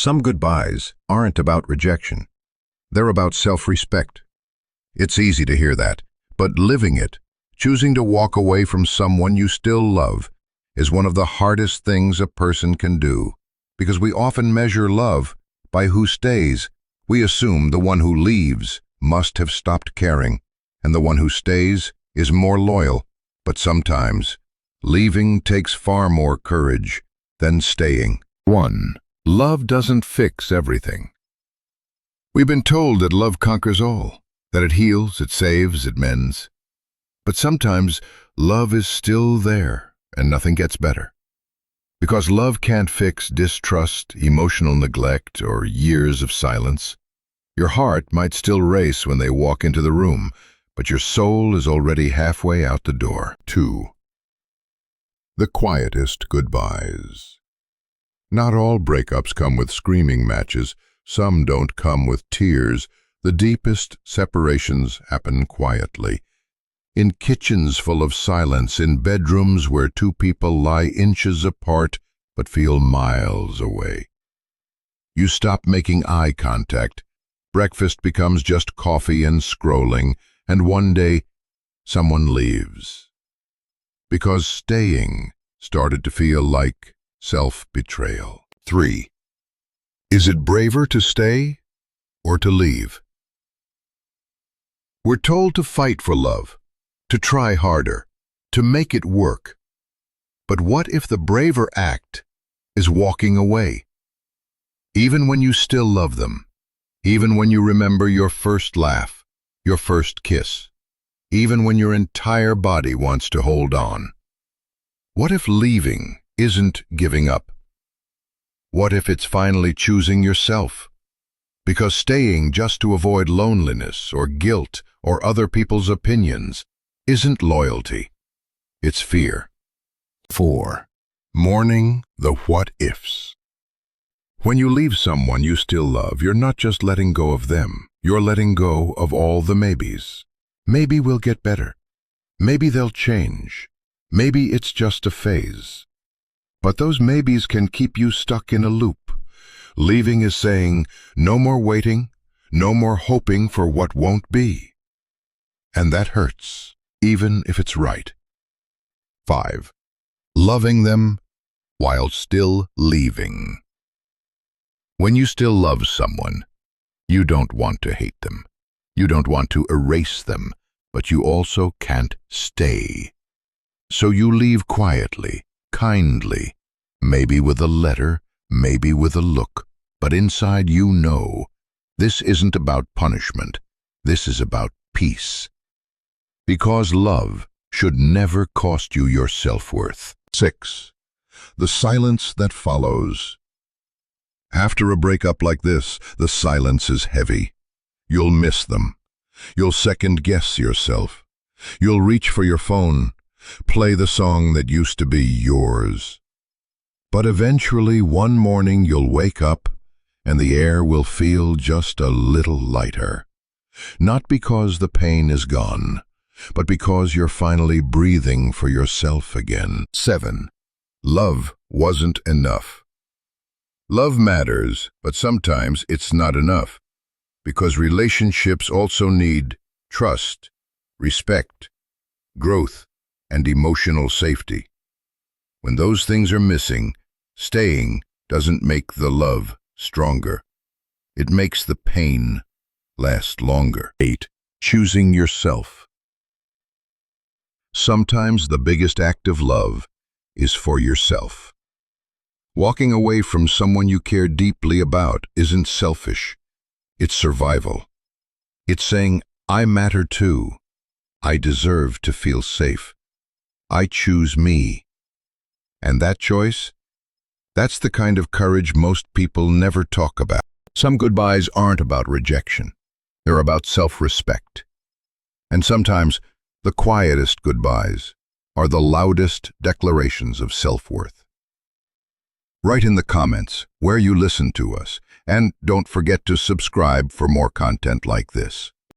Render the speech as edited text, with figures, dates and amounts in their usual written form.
Some goodbyes aren't about rejection. They're about self-respect. It's easy to hear that, but living it, choosing to walk away from someone you still love, is one of the hardest things a person can do. Because we often measure love by who stays. We assume the one who leaves must have stopped caring, and the one who stays is more loyal. But sometimes, leaving takes far more courage than staying. 1. Love doesn't fix everything. We've been told that love conquers all, that it heals, it saves, it mends. But sometimes, love is still there, and nothing gets better. Because love can't fix distrust, emotional neglect, or years of silence. Your heart might still race when they walk into the room, but your soul is already halfway out the door. 2. The quietest goodbyes. Not all breakups come with screaming matches. Some don't come with tears. The deepest separations happen quietly. In kitchens full of silence, in bedrooms where two people lie inches apart but feel miles away. You stop making eye contact. Breakfast becomes just coffee and scrolling, and one day, someone leaves. Because staying started to feel like self-betrayal. 3. Is it braver to stay or to leave? We're told to fight for love, to try harder, to make it work. But what if the braver act is walking away? Even when you still love them, even when you remember your first laugh, your first kiss, even when your entire body wants to hold on. What if leaving isn't giving up? What if it's finally choosing yourself? Because staying just to avoid loneliness or guilt or other people's opinions isn't loyalty, it's fear. 4. Mourning the what-ifs. When you leave someone you still love, you're not just letting go of them, you're letting go of all the maybes. Maybe we'll get better. Maybe they'll change. Maybe it's just a phase. But those maybes can keep you stuck in a loop. Leaving is saying, no more waiting, no more hoping for what won't be. And that hurts, even if it's right. 5. Loving them while still leaving. When you still love someone, you don't want to hate them. You don't want to erase them, but you also can't stay. So you leave quietly, kindly, maybe with a letter, maybe with a look, but inside you know, this isn't about punishment, this is about peace. Because love should never cost you your self-worth. 6. The silence that follows. After a breakup like this, the silence is heavy. You'll miss them. You'll second-guess yourself. You'll reach for your phone, play the song that used to be yours. But eventually, one morning, you'll wake up, and the air will feel just a little lighter. Not because the pain is gone, but because you're finally breathing for yourself again. 7. Love wasn't enough. Love matters, but sometimes it's not enough, because relationships also need trust, respect, growth, and emotional safety. When those things are missing, staying doesn't make the love stronger. It makes the pain last longer. 8. Choosing yourself. Sometimes the biggest act of love is for yourself. Walking away from someone you care deeply about isn't selfish. It's survival. It's saying, I matter too. I deserve to feel safe. I choose me. And that choice? That's the kind of courage most people never talk about. Some goodbyes aren't about rejection. They're about self-respect. And sometimes, the quietest goodbyes are the loudest declarations of self-worth. Write in the comments where you listen to us, and don't forget to subscribe for more content like this.